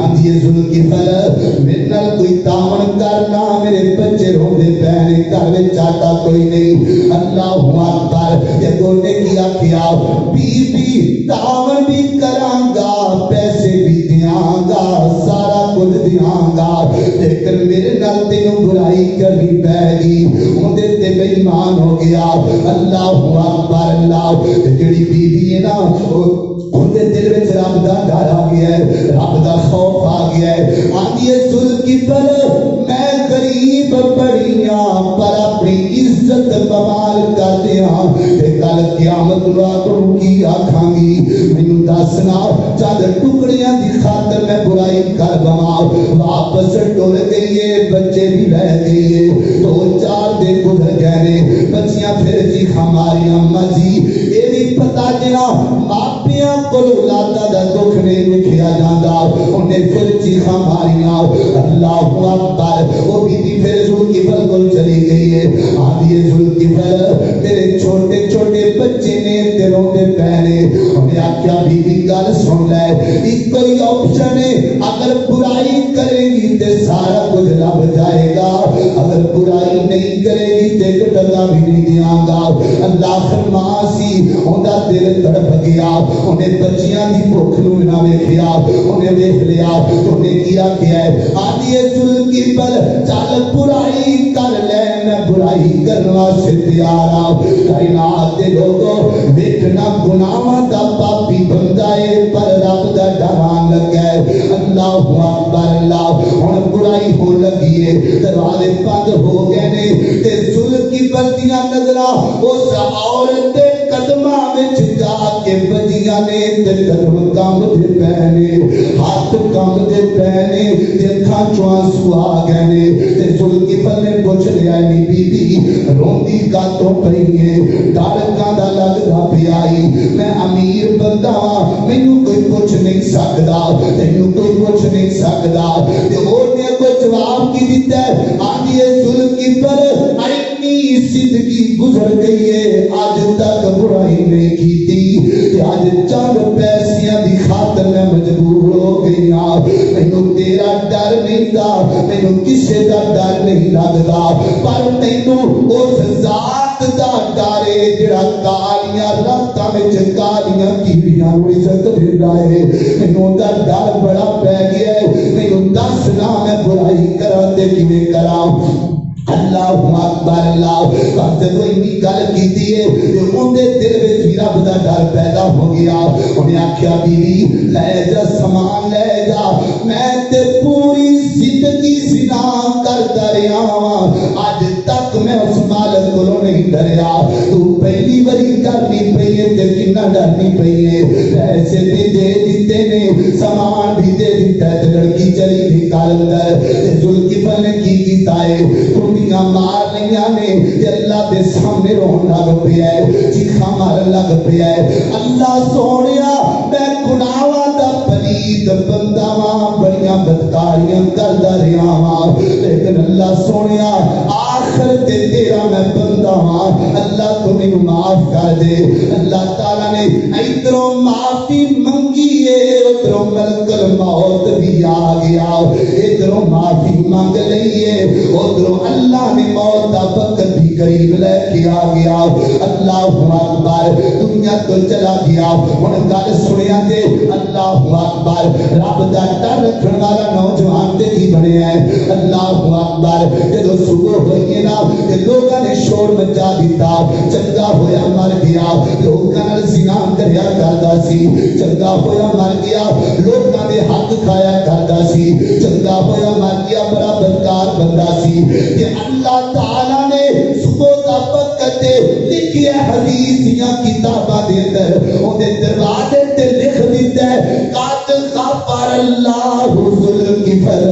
آندی ہے ذوالکفل میرے نال کوئی تعاون کرنا، میرے بچے روندے پے نے، گھر وچ آٹا کوئی نہیں۔ اللہ اکبر تے نے کیا کیا بی بی تعاون بھی کراں گا، پیسے بھی دیاں گا، سارا کچھ دیاں گا، لیکن میرے نال تینوں برائی کرنی پے گی، اندے تے بے ایمان ہو گیا۔ اللہ اکبر اللہ جڑی بی بی ہے نا اندے دل وچ رب دا ڈر آ گیا ہے، رب دا خوف آ گیا ہے، آندی ہے ذوالکفل میں غریب بڑی ہاں پر اپنی عزت بمال کر دیاں، تے کل قیامت رات نوں کی آکھاں گی، مینوں دسنا چند ٹکڑیاں دی خاطر میں برائی کر بواں، واپس ٹر گئی ہے، بچے بھی لے گئی ہے، دو چار دن گزر گئے نے، بچیاں پھر جی ہماری اما جی یہ بھی پتا جنا ماپیاں کو اولاداں دا دکھ نہیں لکھیا جاندا، انہیں پھر جی ہماریاں۔ اللہ اکبر وہ بی بی پھر ذوالکفل کو چلی گئی ہے، آدھی ہے ذوالکفل میرے چھوٹے چھوٹے بچے نے تے روندے پے نے، انہیں آکھیا بی بی گل سن لے، ایک کوئی آپشن ہے، اگر برائی کرے گی تے سارا کچھ لب جائے گا، اگر برائی نہیں کرے گی تے ٹکا بھی نہیں دیاں گا۔ اللہ فرما سی اوندا دل تڑپ گیا، انہیں بچیاں دی بھوک نوں نہ ویکھیا، انہیں ویکھ لیا، انہیں کیا کیا ہے آدھی ذوالکفل چل برائی کر لے، میں برائی کرنے واسطے تیار ہاں۔ کائنات دے لوگوں ویکھنا گناہاں دا پاپی بندہ ہے پر رب دا ڈران لگا ہے۔ اللہ اکبر اللہ ہن برائی ہو لگی ہے، دروازے بند ہو گئے نے تے ذوالکفل دیاں نظراں اس عورت دے قدماں وچ جا کے بجیاں نے تے قدم کمبدے پے نے، ہاتھ کمبدے پے نے تے اکھاں چوں آنسو آ گئے نے، تے ذوالکفل نے پوچھ لیا بی بی روندی کاتوں پئی ہے، ڈر کاندا لگدا پیا ہے، میں امیر بندہ ہاں، مینوں کوئی پوچھ نہیں سکدا، تینوں کوئی پوچھ نہیں سکدا، تے اور نے کوئی جواب کی دیتا ہے آندی ہے ذوالکفل اتنی زندگی گزر گئی ہے آج تک برائی نہیں کیتی، تے آج چند پیسیاں دی خاطر میں مجبور ہو گئی ہاں، مینوں تیرا ڈر نہیں دا، مینوں کسے دا ڈر نہیں لگدا، پر تینوں اس ذات دا ڈر ہے جڑا کالیاں راتاں وچ کالیاں کیڑیاں نوں عزت دیندا ہے، مینوں دا ڈر بڑا پے گیا ہے، مینوں دس نہ میں برائی کراں تے کیویں کراں۔ اللہ اکبر اللہ بس جدو انی گل کیتی ہے تے اون دے دل وچ بھی رب دا ڈر پیدا ہو گیا، انہیں آکھیا بیوی لے جا سامان لے جا، میں تے پوری زندگی زنا کردا رہیا ہاں، اج تک میں اس مالک کولوں نہیں ڈریا، تو پہلی باری کرنی پئی ہے تے کنا ڈرنی پئی ہے، پیسے بھی دے دیتے نے، سامان بھی دے دیتا ہے، تے لڑکی چلی گئی گھر اندر، تے ذوالکفل نے کی کیتا ہے ٹوٹیاں مار لیاں نے تے اللہ دے سامنے رون لگ پیا ہے، چیخاں مارن لگ پیا ہے، اللہ سونیا میں گناہاں دا پلید بندہ واں، بڑیاں بڑیاں بدکاریاں کردا رہا ہاں، لیکن اللہ سونیا آخر تے تیرا میں بندہ ہاں، اللہ تو مینوں معاف کر دے۔ اللہ تعالیٰ نے ادھروں معافی منگی ہے، ادھروں ملک الموت بھی آ گیا، ادھروں معافی مانگ لئی ہے، ادھروں اللہ نے موت دا وقت بھی قریب لے کے آ گیا۔ اللہ اکبر، دنیا تو چلا گیا۔ ہن گل سنیا جے، اللہ اکبر، رب دا ڈر رکھن والا نوجوان تے کی بنیا ہے۔ اللہ اکبر، جدوں صبح ہوئی نا تے لوگاں نے شور مچا دیتا، چنگا ہویا مر گیا، لوگاں نال زنا کریا کردا سی، چنگا ہویا مر گیا، لوگاں دے حق کھایا کردا سی، چنگا ہویا مر گیا، بڑا بدکار بندہ سی۔ کہ اللہ تعالیٰ نے صبح دا وقت لکھیا حدیث یا کتاباں دے اندر اودے دروازے تے لکھ دیتا ہے قد غفر اللہ ذوالکفر،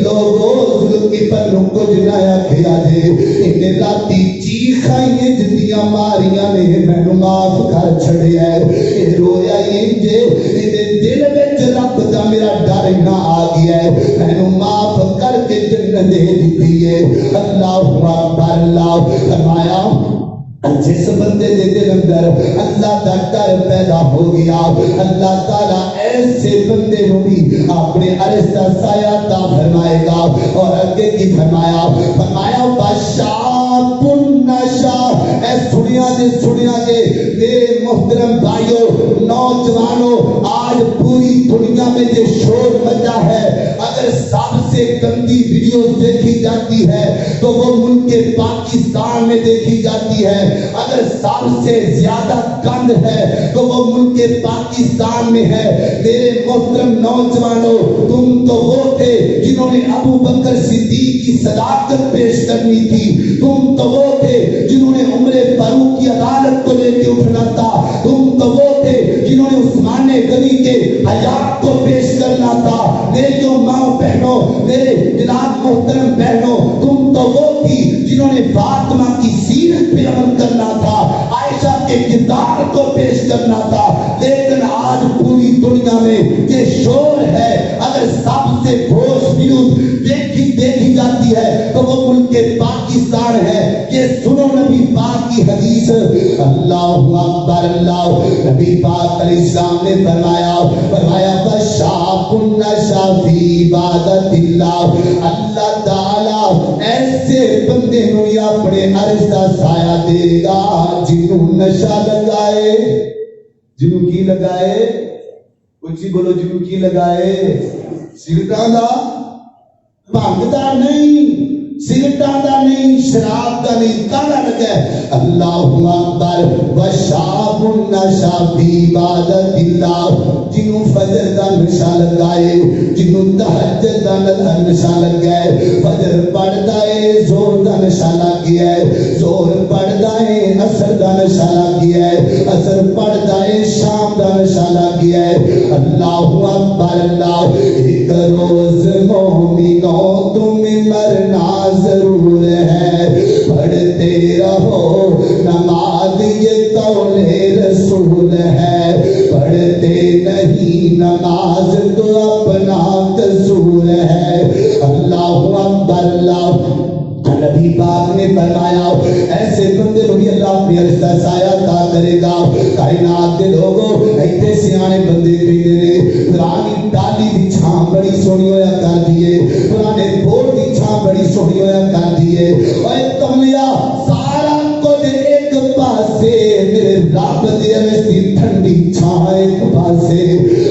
لوگو ذوالکفر نو کچھ نہ آکھیا جے، انہیں راتی چیخائیں جدیاں ماریاں نے مینوں معاف کر چھڑیا ہے، اے رویا انجے اے دل وچ رب دا میرا ڈر نہ آ گیا ہے، مینوں معاف کر کے جنت دے دتی ہے۔ اللہ اکبر، اللہ فرمایا جس بندے دے دل اندر اللہ دا ڈر پیدا ہو گیا، اللہ تعالیٰ ایسے بندے نو بھی اپنے عرش دا سایہ عطا فرمائے گا۔ اور آگے کی فرمایا، فرمایا بشاب النشا، اے سنیا جے میرے محترم بھائیو نوجوانوں، آج پوری دنیا میں جو شور مچا ہے، اگر سب سے گندی ویڈیوز دیکھی جاتی ہے تو وہ ملک پاکستان میں دیکھی جاتی ہے، اگر سب سے زیادہ گند ہے تو وہ ملک پاکستان میں ہے۔ میرے محترم نوجوانوں، تم تو وہ تھے جنہوں نے ابو بکر صدیق کی صداقت پیش کرنی تھی، تم تو وہ تھے جنہوں نے عمر فاروق کی عدالت کو لے کے اٹھنا تھا، تم تو وہ تھے جنہوں نے عثمان غنی کے حیات کو پیش کرنا تھا۔ میری ماں بہنوں، میرے جناب محترم بہنوں، تم تو وہ تھی جنہوں نے فاطمہ کی سیرت پہ عمل کرنا تھا، عائشہ کے کردار کو پیش کرنا تھا، لیکن آج پوری دنیا میں یہ شور ہے، اگر سب سے بھوش نیوز دیکھی جاتی ہے تو وہ ملک پاکستان ہے۔ یہ سنو نبی پاک کی حدیث، اللہ اکبر، اللہ نبی پاک علیہ السلام نے فرمایا بشاب النشا فی عبادت اللہ، اللہ تعالیٰ ایسے بندے نو اپنے عرش دا سایہ دے گا جنہوں نشہ لگائے، جنہوں کی لگائے، اچھی بولو، جنہوں کی لگائے، سگرٹاں دا، بھنگ دا نہیں، سگرٹاں دا نہیں، شراب دا نہیں، کالا لگا ہے۔ اللہ اکبر، بشاب النشا فی عبادت اللہ، جنہوں فجر دا نشہ لگائے، جنہوں تہجد دا نشہ لگائے، فجر پڑھدا ہے زور دا نشہ لگ گیا ہے، زور پڑھدا ہے عصر دا نشہ لگ گیا ہے، عصر پڑھدا ہے شام دا نشہ لگ گیا ہے۔ اللہ اکبر، اللہ ایک روز مومنوں تمہیں مرنا ضرور ہے، پڑھتے رہو نماز یہ قول رسول ہے، پڑھتے نہیں نماز تو اپنا قصور ہے۔ اللہ اکبر، اللہ نبی پاک نے فرمایا ایسے بندے کو بھی اللہ اپنی عرش دا سایہ عطا کرے گا۔ کائنات کے لوگوں، ایتھے سیانے بندے کہتے نے پرانی ٹالی دی چھاں بڑی سونی ہویا کر دیے، پرانے بورڈ دی چھاں بڑی سونی ہویا کر دیے، اے کملیا سارا کچھ ایک پاسے، میرے رب دی عرش دی ٹھنڈی چھاں ایک پاسے۔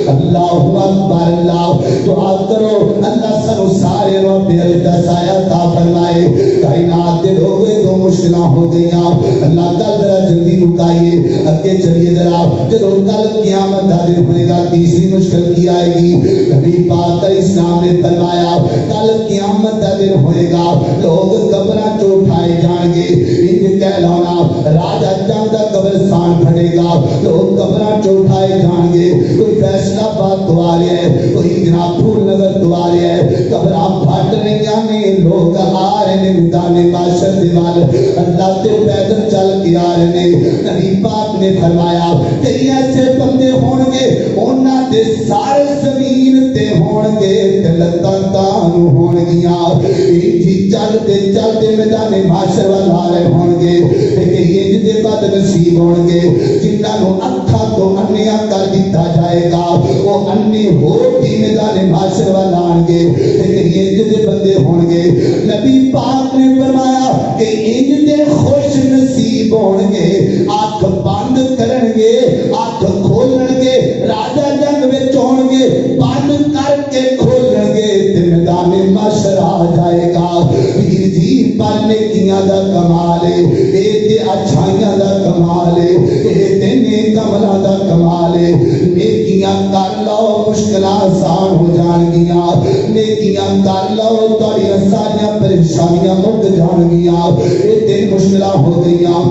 اللہ اکبر، اللہ دعا کرو اللہ سانو سارے نو اپنی عرش دا سایہ عطا فرمائے۔ کائنات دے لوگے تو مشکلہ ہو گئیاں، اللہ کل ذرا جلدی مکائیے، اگے چلیے ذرا، جدو کل قیامت دا دن ہوئے گا تیسری مشکل کی آئے گی۔ نبی پاک علیہ السلام نے فرمایا کل قیامت دا دن ہوئے گا، لوگ قبراں چوں اٹھائے جان گے، انج کہلانا راجہ جان دا قبرستان پھٹے گا، لوگ قبراں چوں اٹھائے جان گے، کوئی فیصلہ باد تو آ رہا ہے، کوئی جناب پھول نگر تو آ رہا ہے، قبراں پھٹ رہی ہیں، لوگ آ رہے ہیں میدان معاشر دیوال، اللہ تے پیدل چل کے آ رہے ہیں۔ نبی پاک نے فرمایا کئی ایسے بندے ہون گے انہاں دے سارے زمین تے ہون گے تے لتاں تان ہون گیاں جی چلتے میدان محشر وال آ رہے ہون گے تے کئی انج دے بد نصیب ہون گے جنہاں نوں اکھاں تو انیا کر دتا جائے گا وہ انے ہو کے میدان محشر وال آن گے تے کئی انج دے بندے ہون گے نبی پاک نے فرمایا کہ انج دے خوش نصیب ہون گے آنکھ بند کرن گے آنکھ کھولن گے راجا جنگ وچ ہون گے بند کر کے کھولن گے تے میدان محشر آ جائے گا پیر جی پر نیکیاں دا کمال ہے اے تے اچھائیاں دا کمال ہے اے تے نیک عملاں دا کمال ہے نیکیاں کر لو مشکلاں آسان ہو جان گیاں نیکیاں کر لو تہاڈیاں ساریاں پریشانیاں مک جان گیاں اے تے مشکلاں ہو گئیاں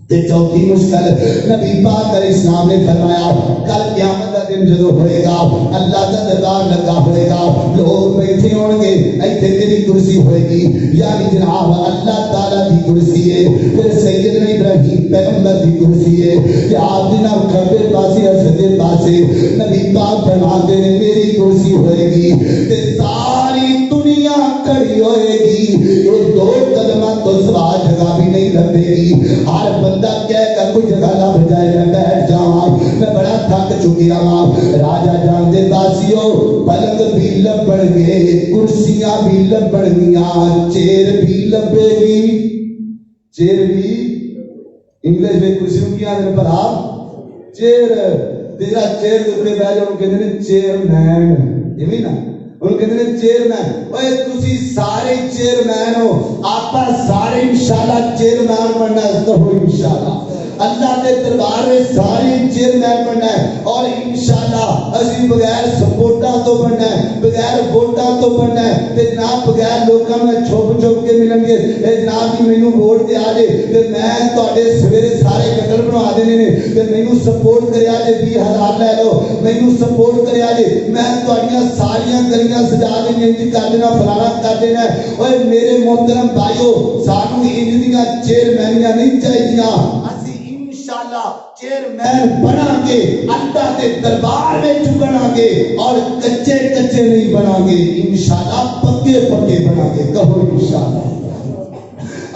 تے چوتھی مشکل نبی پاک علیہ السلام نے فرمایا کل قیامت کا دن جدو ہوئے گا اللہ کا دربار لگا ہوئے گا لوگ بیٹھے ہون گے ایتھے تیری کرسی ہوئے گی یعنی جناب اللہ تعالیٰ دی کرسی ہے پھر سیدنا ابراہیم پیغمبر دی کرسی ہے کہ آپ جناب کھبے پاسے یا سجدے پاسے نبی پاک فرماتے ہیں میری کرسی ہوئے گی تے ساری دنیا کھڑی ہوئے گی یہ دو قدمہ تو سوا جگہ بھی نہیں لگے گی ہر بندہ کہے گا کوئی جگہ لب جائے میں بیٹھ جاواں میں بڑا تھک چکیا ہاں راجا جان دے باسیو پلنگ بھی لبن گے کرسیاں بھی لبن گیاں چیر بھی لبے گی چیر بھی انگلش میں کرسیوں کیا دن پر آپ چیر تیرا چیر دکھڑے بیٹھ جاؤں کہتے ہیں چیئرمین یہ بھی نا ان کہتے ہیں چیئرمین اوے تسی سارے چیئرمین ہو آپا سارے انشاءاللہ چیئرمین بننا ہے تو ہو انشاءاللہ اللہ کے دربار میں سارے چیئرمین بننا ہے اور انشاءاللہ اسی بغیر سپورٹا تو بننا ہے بغیر ووٹا تو بننا ہے تے جناب بغیر لوکاں میں چھپ چھپ کے ملن گے اے جناب جی مینوں ووٹ دے آ جے تے میں تواڈے سویرے سارے قتل بنا دینے نے تے مینوں سپورٹ کریا جے 20,000 لے لو مینوں سپورٹ کریا جے میں تواڈیاں ساریاں گلیاں سجا دینی انج کر دینا فلانا کر دینا اوے میرے محترم بھائیو سانوں انج دیاں چیئرمینیاں نہیں چاہیدیاں انشاءاللہ چیئرمین بنا کے اللہ کے دربار میں بنا گے اور کچے کچے نہیں بنا گے انشاءاللہ پکے پکے بنا گے کہو انشاءاللہ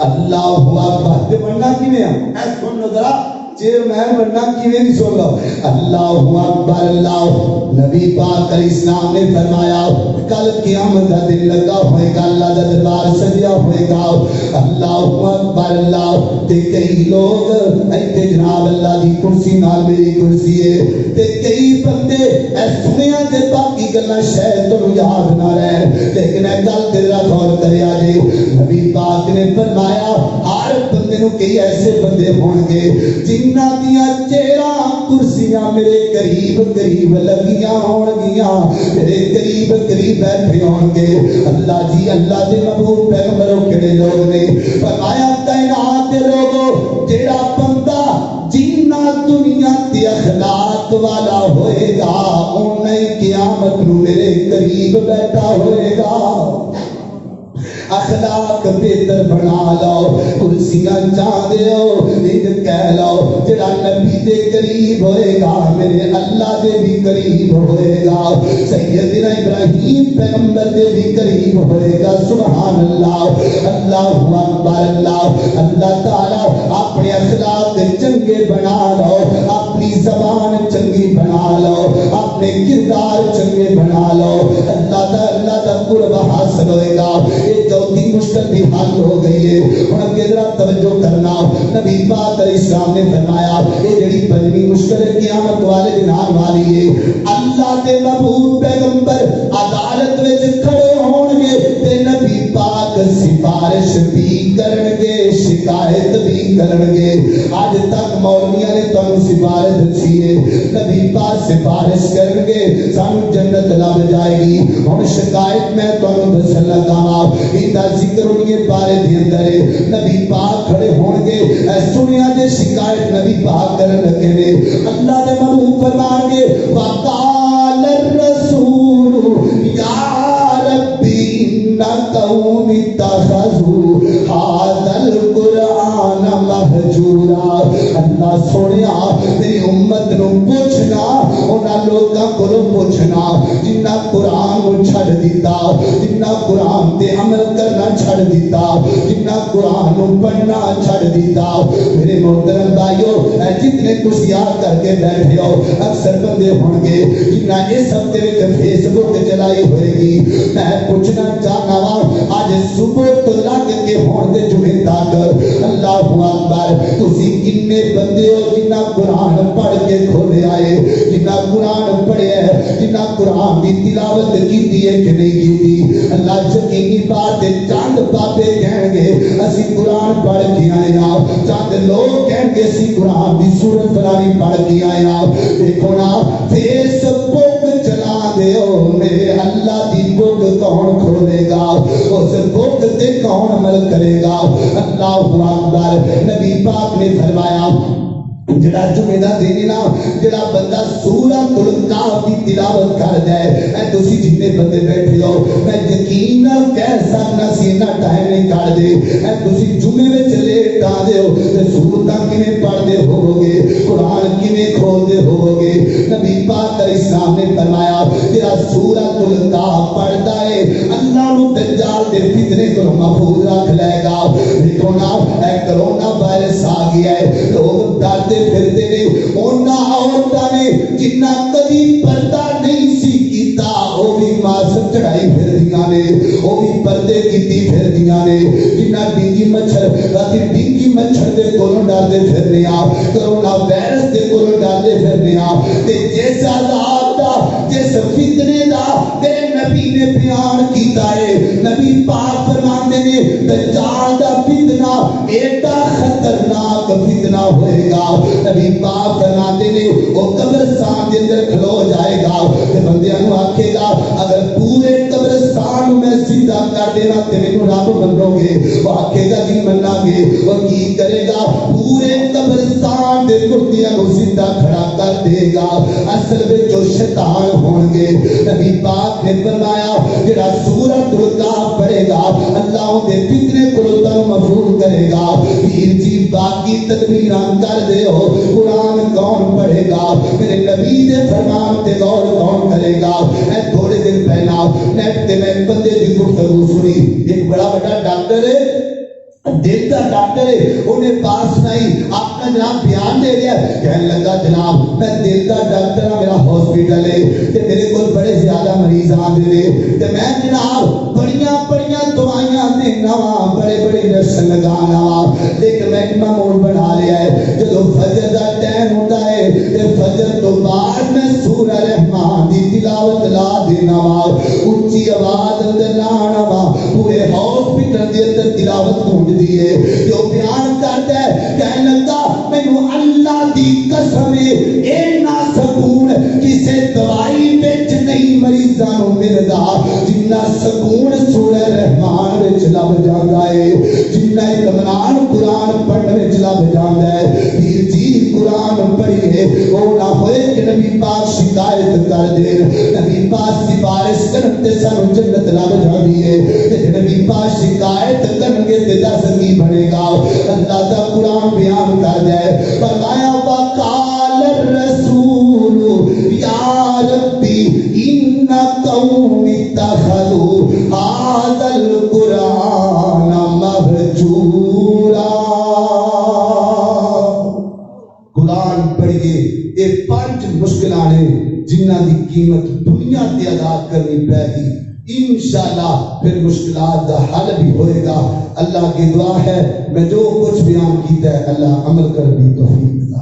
اللہ اکبر بننا کیویں ہے سن لو ذرا چیئرمین بننا کیویں نہیں سن لو اللہ اکبر اللہ نبی پاک علیہ السلام نے فرمایا کل قیامت کا دن لگا ہوئے گا اللہ کا دربار سجیا ہوئے گا اللہ اکبر اللہ تے کئی لوگ ایتھے جناب اللہ دی کرسی نال میری کرسی ہے تے کئی بندے اے سنیا تے باقی گلاں شاید تو یاد نہ رہن لیکن اے گل تے ذرا غور کریا جے نبی پاک نے فرمایا ہر بندے نو کئی ایسے بندے ہون گے جنہاں دیاں چہرہ کرسیاں میرے قریب قریب لگیاں ہون گیاں میرے قریب قریب بیٹھے ہون گے اللہ جی اللہ دے محبوب پیغمبروں کیڑے لوگ نے فرمایا کائنات دے لوگوں جیڑا بندہ جنہ دنیا دی اخلاق والا ہوئے گا انہیں قیامت نو میرے قریب بیٹھا ہوئے گا اخلاق بہتر بنا لو کرسیاں چاہ دیو انج کہہ لو جڑا نبی دے قریب ہوئے گا میرے اللہ دے بھی قریب ہوئے گا سیدنا ابراہیم پیغمبر دے بھی قریب ہوئے گا سبحان اللہ اللہ اکبر اللہ اللہ تعالی اپنے اخلاق چنگے بنا لو اپنی زبان چنگی بنا لو اپنے کردار چنگے بنا لو اللہ دا قرب حاصل ہوئے گا یہ چوتھی مشکل بھی حل ہو گئی ہے ہن اگے ذرا توجہ کرنا نبی پاک علیہ السلام نے فرمایا یہ جڑی پنجویں مشکل قیامت والے دن آن والی ہے اللہ دے محبوب پیغمبر عدالت وچ کھڑے ہون گے تے نبی پاک سفارش بھی کرن گے شکایت بھی کرن گے اج تک مولویاں نے تانوں سفارش دسی ہے نبی پاک سفارش کرن گے سانوں جنت لب جائے گی ہن شکایت میں تانوں دسن لگا ہاں ایندا ذکر انہی بارے دے اندر ہے نبی پاک کھڑے ہون گے اے سنیا جے شکایت نبی پاک کرن لگے نے اللہ دے محبوب فرمان گے وقال الرسول یا ربی ان قوم اتخذوا هذا القرآن مهجورا اللہ سونے میری امت نو پوچھنا انہاں لوگاں کولوں پوچھنا جنہاں قرآن نو چھڑ دیتا جنہاں قرآن تے عمل کرنا چھڑ دیتا جنہاں قرآن نو پڑھنا چھڑ دیتا میرے محترم بھائیو جتنے کچھ یاد کر کے بیٹھے ہو اکثر بندے ہون گے جنہاں اس ہفتے وچ فیس بک چلائی ہوئے گی میں پوچھنا چاہنا وا اج صبح تو لگ کے ہون دے جمعے تک اللہ اکبر تسی کنے بندے ہو جنہاں قرآن پڑھ کے کھولے آئے جنہاں قرآن پڑھیا ہے جنہاں قرآن دی تلاوت کیتی ہے کہ نہیں کیتی اللہ یقینی بات ہے چند بابے کہیں گے اسی قرآن پڑھ کے آئے ہاں چند لوگ کہیں گے اسی قرآن دی سورت فلانی پڑھ کے آئے ہاں دیکھو نا فیس بک چلا دے میرے اللہ دی بک کون کھولے گا اس بک تے کون عمل کرے گا اللہ اکبر نبی پاک نے فرمایا جڑا جمعہ دا دن نا جڑا بندہ سورۃ الکہف دی تلاوت کر جائے اے تسی جتنے بندے بیٹھے ہو میں یقین کہہ سکنا سی اتنا ٹائم نہیں کر دے اے تسی جمعے وچ لیٹ آ دے ہو تے سورتاں کیویں پڑھدے ہوو گے قرآن کیویں کھولدے ہوو گے نبی پاک علیہ السلام نے فرمایا جڑا سورۃ الکہف پڑھدا ہے اللہ نو دجال دے فتنے تو محفوظ رکھ لے گا دیکھو نا اے کرونا وائرس آ گیا ہے لوگ ڈرتے پھرتے نے انہاں عورتاں نے جنہاں کبھی پردہ نہیں سی کیتا وہ بھی ماسک چڑھائی پھردیاں نے وہ بھی پردے کیتی پھردیاں نے جنہاں ڈینگی مچھر ڈینگی مچھر دے کولوں ڈردے پھرنے آ کرونا وائرس دے کولوں ڈردے پھرنے آ تے جس عذاب دا جس فتنے دا میرے نبی نے بیان کیتا ہے نبی پاک فرماندے نے دجال دا فتنہ ایڈا خطرناک فتنہ ہوئے گا نبی پاک فرماتے نے وہ قبرستان کے اندر کھلو جائے گا تے بندیاں نو آکھے گا اگر پورے قبرستان میں سیدھا کر دینا تے مینوں رب منو گے وہ آکھے گا جی مننا گے وہ کی کرے گا پورے قبرستان دے مردیاں نو سیدھا کھڑا کر دے گا اصل وچ جو شیطان ہون گے نبی پاک نے فرمایا جڑا سورۃ الکہف پڑھے گا اللہ دے فتنے کولوں تانوں محفوظ کرے گا پیر جی باقی تدبیراں کر دے ہو قرآن کون پڑھے گا میرے نبی دے فرمان تے غور کون کرے گا میں تھوڑے دن پہلا نیٹ تے میں بندے دی گفتگو سنی ایک بڑا بڑا ڈاکٹر ہے دل کا ڈاکٹر ہے انہیں پاس نہیں اپنا جناب بیان دے دیا کہنے لگا جناب میں دل کا ڈاکٹر ہوں میرا ہاسپٹل ہے تے میرے کو بڑے زیادہ مریض آندے نے تے میں جناب بڑیاں دوائیاں دینا وا بڑے انجیکشن لگانا وا لیکن میں معمول بنا لیا ہے جدو فجر دا ٹائم ہوتا ہے تے فجر تو بعد میں سورہ رحمان دی تلاوت لا دینا وا اونچی آواز اندر لانا وا پورے ہاسپٹل دے اندر تلاوت گونج دیے جو بیان کرتا ہے کہنے لگا مینوں اللہ دی قسم اینا سکون کسے دوائی وچ نہیں مریضاں نوں ملدا جنہ سکون سورہ رحمان وچ لب جاندا ہے جنہ اطمینان قرآن پڑھنے وچ لب جاندا ہے پیر جی قرآن پڑھیے او نہ ہوئے کہ نبی پاک شکایت کر دے نبی پاک سفارش کرن تے سانوں جنت لب جاندی ہے تے نبی پاک شکایت کرن گے تے دس کی بنے گا اللہ دا قرآن بیان کر جائے فرمایا وقال الرسول یا ربی ان قوم اتخذوا هذا القرآن مہجورا قرآن پڑھیے یہ 5 مشکلاں نے جنہاں دی قیمت دنیا تے ادا کرنی پے گی انشاءاللہ پھر مشکلات دا حل بھی ہوئے گا اللہ کی دعا ہے میں جو کچھ بیان کیتا ہے اللہ عمل کر دی توفیق